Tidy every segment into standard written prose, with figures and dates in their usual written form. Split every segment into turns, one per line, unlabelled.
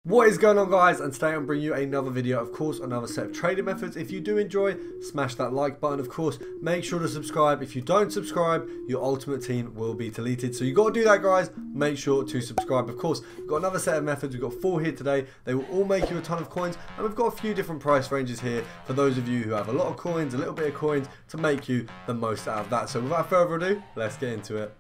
What is going on, guys? And today I'm bringing you another video, of course, another set of trading methods. If you do enjoy, smash that like button. Of course, make sure to subscribe. If you don't subscribe, your ultimate team will be deleted. So you got to do that, guys. Make sure to subscribe. Of course, we've got another set of methods. We've got 4 here today. They will all make you a ton of coins, and we've got a few different price ranges here for those of you who have a lot of coins, a little bit of coins, to make you the most out of that. So without further ado, let's get into it.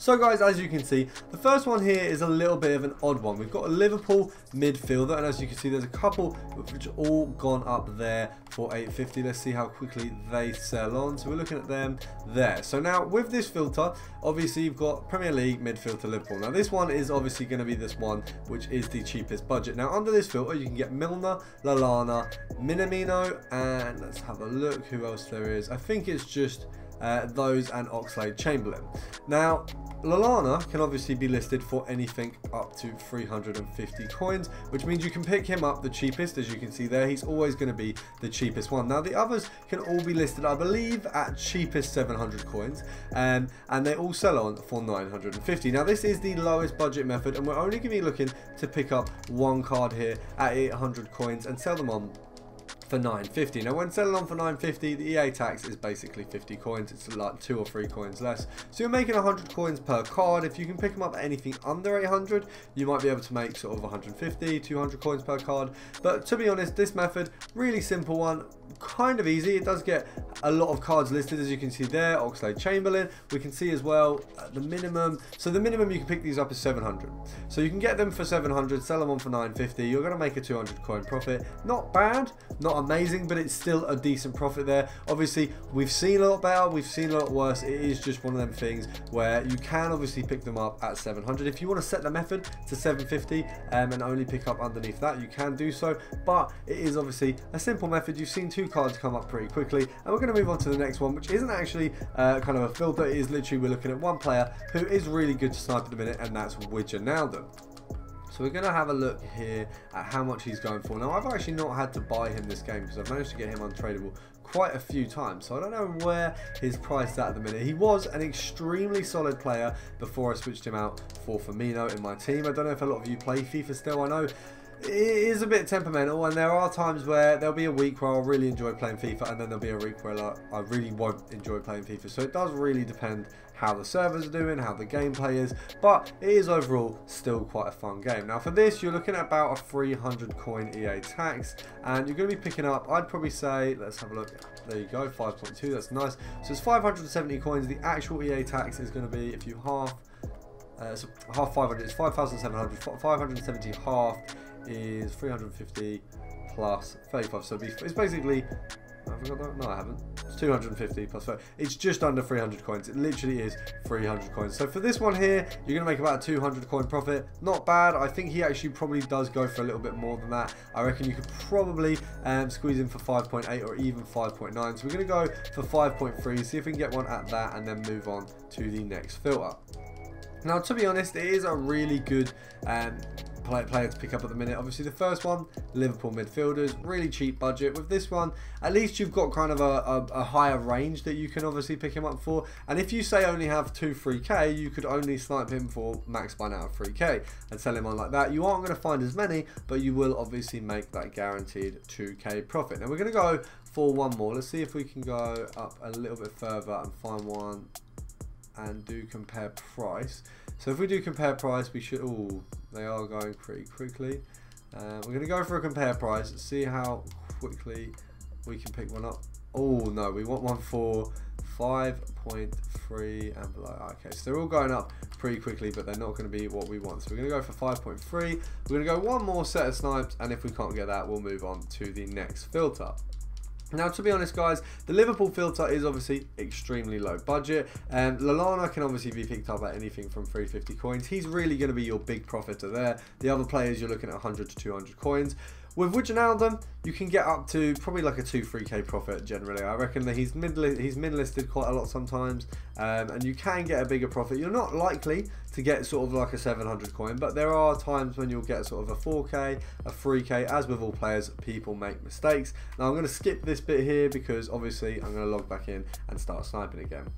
So guys, as you can see, the first one here is a little bit of an odd one. We've got a Liverpool midfielder, and as you can see, there's a couple which are all gone up there for 850. Let's see how quickly they sell on. So we're looking at them there. So now with this filter, obviously you've got Premier League midfield to Liverpool. Now this one is obviously going to be this one, which is the cheapest budget. Now under this filter, you can get Milner, Lallana, Minamino, and let's have a look who else there is. I think it's just those and Oxlade-Chamberlain. Now Lallana can obviously be listed for anything up to 350 coins, which means you can pick him up the cheapest. As you can see there, he's always going to be the cheapest one. Now the others can all be listed, I believe, at cheapest 700 coins, and they all sell on for 950. Now this is the lowest budget method, and we're only going to be looking to pick up one card here at 800 coins and sell them on for 950. Now when selling on for 950, the EA tax is basically 50 coins. It's like 2 or 3 coins less, so you're making 100 coins per card. If you can pick them up at anything under 800, you might be able to make sort of 150, 200 coins per card. But to be honest, this method, really simple one, kind of easy. It does get a lot of cards listed, as you can see there. Oxlade-Chamberlain, we can see as well the minimum. So the minimum you can pick these up is 700, so you can get them for 700, sell them on for 950. You're going to make a 200 coin profit. Not bad, not amazing, but it's still a decent profit there. Obviously we've seen a lot better, we've seen a lot worse. It is just one of them things where you can obviously pick them up at 700. If you want to set the method to 750 and only pick up underneath that, you can do so, but it is obviously a simple method. You've seen 2 cards come up pretty quickly, and we're going to move on to the next one, which isn't actually kind of a filter. It is literally, we're looking at one player who is really good to snipe at the minute, and that's Wijnaldum. So we're going to have a look here at how much he's going for. Now I've actually not had to buy him this game because I've managed to get him untradeable quite a few times, so I don't know where his price is at the minute. He was an extremely solid player before I switched him out for Firmino in my team. I don't know if a lot of you play FIFA still. I know it is a bit temperamental, and there are times where there'll be a week where I'll really enjoy playing FIFA, and then there'll be a week where I really won't enjoy playing FIFA. So it does really depend how the servers are doing, how the gameplay is, but it is overall still quite a fun game. Now for this, you're looking at about a 300 coin EA tax, and you're going to be picking up, I'd probably say, let's have a look, there you go, 5.2, that's nice. So it's 570 coins. The actual EA tax is going to be, if you half, so half 500, it's 5,700, 570 half is 350 plus 35, so it's basically, have I got that? No, I haven't. It's 250 plus 5. It's just under 300 coins. It literally is 300 coins. So for this one here, you're going to make about a 200 coin profit. Not bad. I think he actually probably does go for a little bit more than that. I reckon you could probably squeeze in for 5.8 or even 5.9. So we're going to go for 5.3, see if we can get one at that, and then move on to the next filter. Now, to be honest, it is a really good player to pick up at the minute. Obviously the first one, Liverpool midfielders, really cheap budget. With this one, at least you've got kind of a higher range that you can obviously pick him up for, and if you say only have 2 3k, you could only snipe him for max by now 3k and sell him on like that. You aren't going to find as many, but you will obviously make that guaranteed 2k profit. Now we're going to go for one more. Let's see if we can go up a little bit further and find one and do compare price. So if we do compare price, we should, oh, they are going pretty quickly. We're going to go for a compare price, see how quickly we can pick one up. Oh no, we want one for 5.3 and below. Okay, so they're all going up pretty quickly, but they're not going to be what we want. So we're going to go for 5.3. We're going to go one more set of snipes, and if we can't get that, we'll move on to the next filter. Now, to be honest, guys, the Liverpool filter is obviously extremely low budget, and Lallana can obviously be picked up at anything from 350 coins. He's really going to be your big profiter there. The other players, you're looking at 100 to 200 coins. With Wijnaldum, you can get up to probably like a 2-3k profit generally. I reckon that he's mid-listed quite a lot sometimes, and you can get a bigger profit. You're not likely to get sort of like a 700 coin, but there are times when you'll get sort of a 4k, a 3k. As with all players, people make mistakes. Now I'm going to skip this bit here because obviously I'm going to log back in and start sniping again.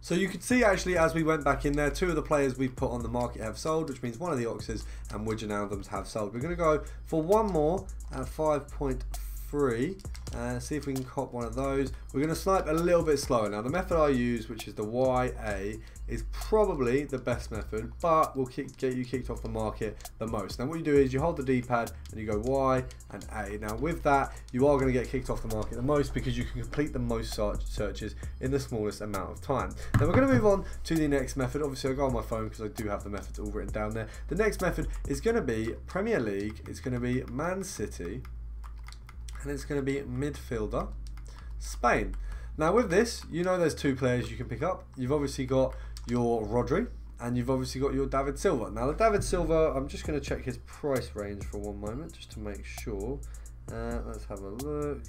So you could see actually as we went back in there, 2 of the players we've put on the market have sold, which means 1 of the Oxes and Wijnaldums have sold. We're going to go for 1 more at 5.3 and see if we can cop one of those. We're going to snipe a little bit slower. Now the method I use, which is the YA, is probably the best method, but will get you kicked off the market the most. Now what you do is you hold the D-pad and you go Y and A. Now with that, you are going to get kicked off the market the most because you can complete the most searches in the smallest amount of time. Now we're going to move on to the next method. Obviously I'll go on my phone because I do have the methods all written down there. The next method is going to be Premier League, it's going to be Man City, and it's going to be midfielder Spain. Now with this, you know there's 2 players you can pick up. You've obviously got your Rodri and you've obviously got your David Silva. Now the David Silva, I'm just going to check his price range for 1 moment just to make sure. Let's have a look.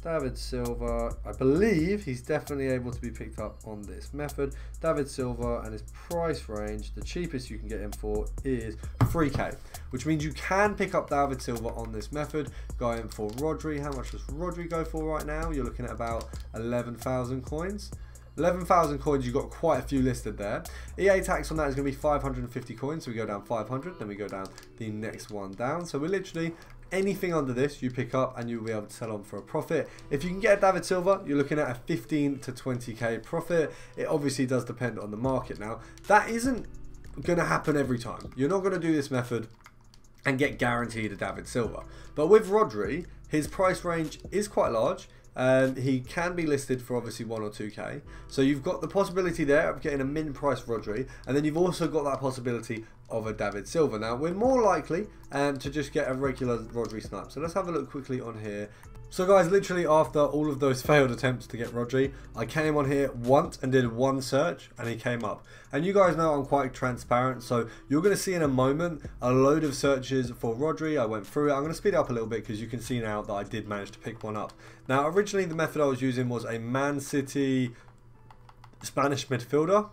David Silva, I believe he's definitely able to be picked up on this method. David Silva and his price range, the cheapest you can get him for is 3k, which means you can pick up David Silva on this method. Going for Rodri, how much does Rodri go for right now? You're looking at about 11,000 coins. 11,000 coins, you've got quite a few listed there. EA tax on that is going to be 550 coins, so we go down 500, then we go down the next one down. So we're literally, anything under this you pick up and you'll be able to sell on for a profit. If you can get a David Silva, you're looking at a 15 to 20k profit. It obviously does depend on the market. Now, that isn't going to happen every time. You're not going to do this method and get guaranteed a David Silva. But with Rodri, his price range is quite large. He can be listed for obviously 1 or 2k, so you've got the possibility there of getting a min price Rodri, and then you've also got that possibility of a David Silva. Now we're more likely to just get a regular Rodri snipe, so let's have a look quickly on here. So guys, literally after all of those failed attempts to get Rodri, I came on here once and did 1 search and he came up. And you guys know I'm quite transparent, so you're going to see in a moment a load of searches for Rodri. I went through it. I'm going to speed it up a little bit because you can see now that I did manage to pick one up. Now originally the method I was using was a Man City Spanish midfielder.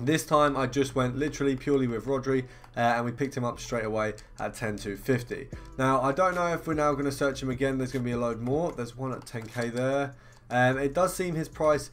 This time I just went literally purely with Rodri and we picked him up straight away at 10,250. Now I don't know if we're now going to search him again. There's going to be a load more. There's one at 10k there. It does seem his price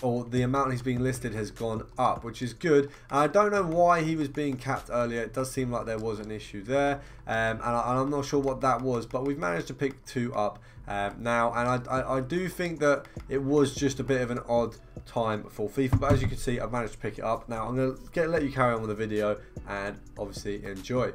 or the amount he's being listed has gone up, which is good. And I don't know why he was being capped earlier. It does seem like there was an issue there, and I'm not sure what that was, but we've managed to pick 2 up now, and I do think that it was just a bit of an odd time for FIFA, but as you can see I've managed to pick it up. Now I'm going to let you carry on with the video and obviously enjoy.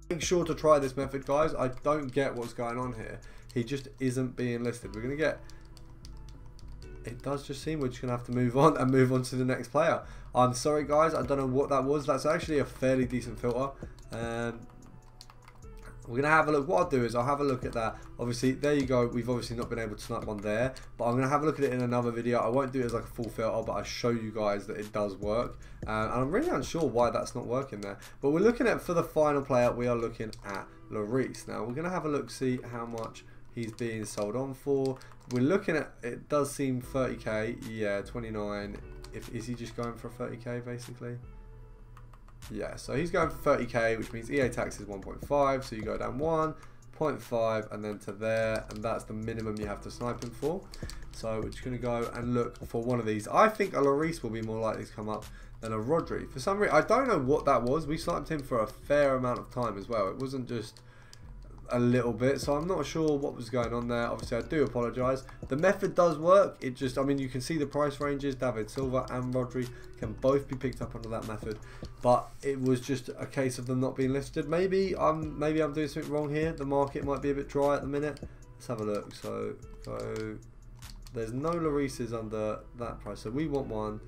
Make sure to try this method, guys. I don't get what's going on here. He just isn't being listed. We're going to get... It does just seem we're just going to have to move on and move on to the next player. I'm sorry, guys. I don't know what that was. That's actually a fairly decent filter. We're going to have a look. What I'll do is I'll have a look at that. Obviously, there you go. We've obviously not been able to snipe one there. But I'm going to have a look at it in another video. I won't do it as like a full filter, but I'll show you guys that it does work. And I'm really unsure why that's not working there. But we're looking at, for the final player, we are looking at Lloris. Now, we're going to have a look, see how much he's being sold on for. We're looking at, it does seem 30k. Yeah, 29. Is he just going for 30k, basically? Yeah, so he's going for 30k, which means EA tax is 1.5, so you go down 1.5 and then to there, and that's the minimum you have to snipe him for. So we're just going to go and look for one of these. I think a Lloris will be more likely to come up than a Rodri. For some reason, I don't know what that was. We sniped him for a fair amount of time as well. It wasn't just a little bit, so I'm not sure what was going on there. Obviously I do apologise. The method does work. It just, I mean, you can see the price ranges. David Silva and Rodri can both be picked up under that method, but it was just a case of them not being listed. Maybe I'm doing something wrong here. The market might be a bit dry at the minute. Let's have a look. So go, there's no Llorises under that price, so we want one.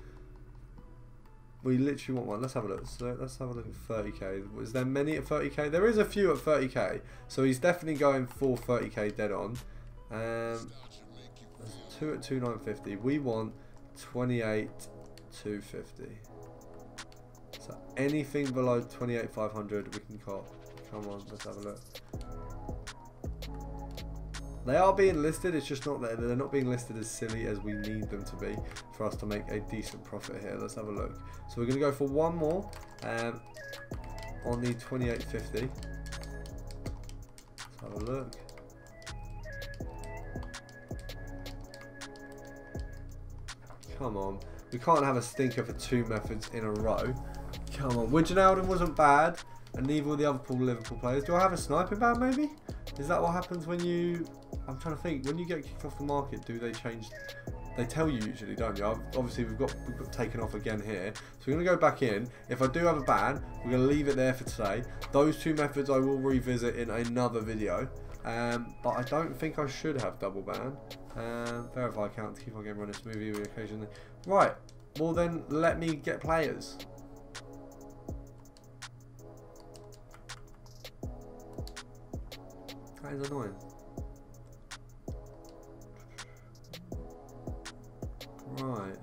We literally want one. Let's have a look. So let's have a look at 30k. Was there many at 30k? There is a few at 30k. So he's definitely going for 30k dead on. There's 2 at 2,950. We want 28,250. So anything below 28,500 we can cop. Come on, let's have a look. They are being listed, it's just not that they're not being listed as silly as we need them to be for us to make a decent profit here. Let's have a look. So we're going to go for one more on the 28.50. Let's have a look. Come on. We can't have a stinker for 2 methods in a row. Come on. Wijnaldum wasn't bad, and neither were the other Liverpool players. Do I have a sniping ban maybe? Is that what happens when you... I'm trying to think. When you get kicked off the market, do they change... They tell you usually, don't you? Obviously, we've got taken off again here. So we're going to go back in. If I do have a ban, we're going to leave it there for today. Those 2 methods I will revisit in another video. But I don't think I should have double ban. Verify account to keep on game running smoothly occasionally. Right. Well then, let me get players. That is annoying. Right.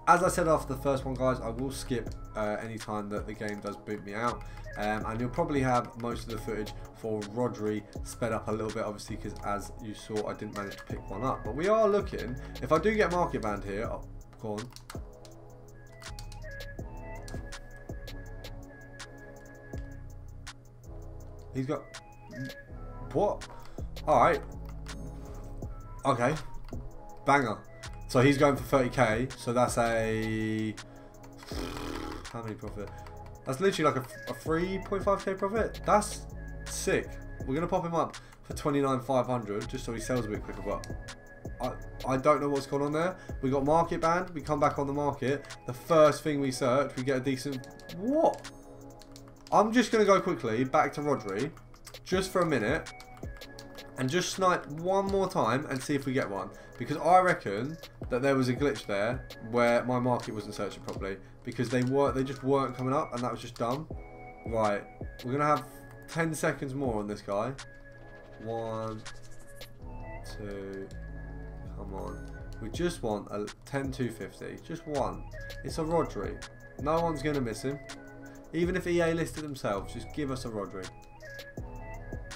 As I said after the first one, guys, I will skip any time that the game does boot me out. And you'll probably have most of the footage for Rodri sped up a little bit, obviously, because as you saw, I didn't manage to pick one up. But we are looking, if I do get market banned here, oh, go on. He's got, what? Alright. Okay. Banger. So he's going for 30k, so that's a, how many profit? That's literally like a 3.5k profit. That's sick. We're going to pop him up for 29,500 just so he sells a bit quicker, but I don't know what's going on there. We got market banned, we come back on the market. The first thing we search, we get a decent, what? I'm just going to go quickly back to Rodri, just for a minute, and just snipe one more time and see if we get one. Because I reckon that there was a glitch there where my market wasn't searching properly, because they just weren't coming up, and that was just dumb. Right, we're gonna have 10 seconds more on this guy. 1, 2, come on. We just want a 10,250, just one. It's a Rodri. No one's gonna miss him. Even if EA listed themselves, just give us a Rodri.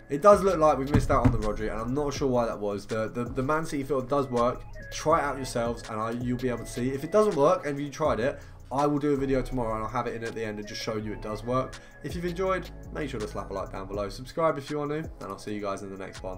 It does look like we've missed out on the Rodri, and I'm not sure why that was. The Man City filter does work. Try it out yourselves, and you'll be able to see. If it doesn't work, and if you tried it, I will do a video tomorrow, and I'll have it in at the end and just show you it does work. If you've enjoyed, make sure to slap a like down below. Subscribe if you want to, and I'll see you guys in the next one.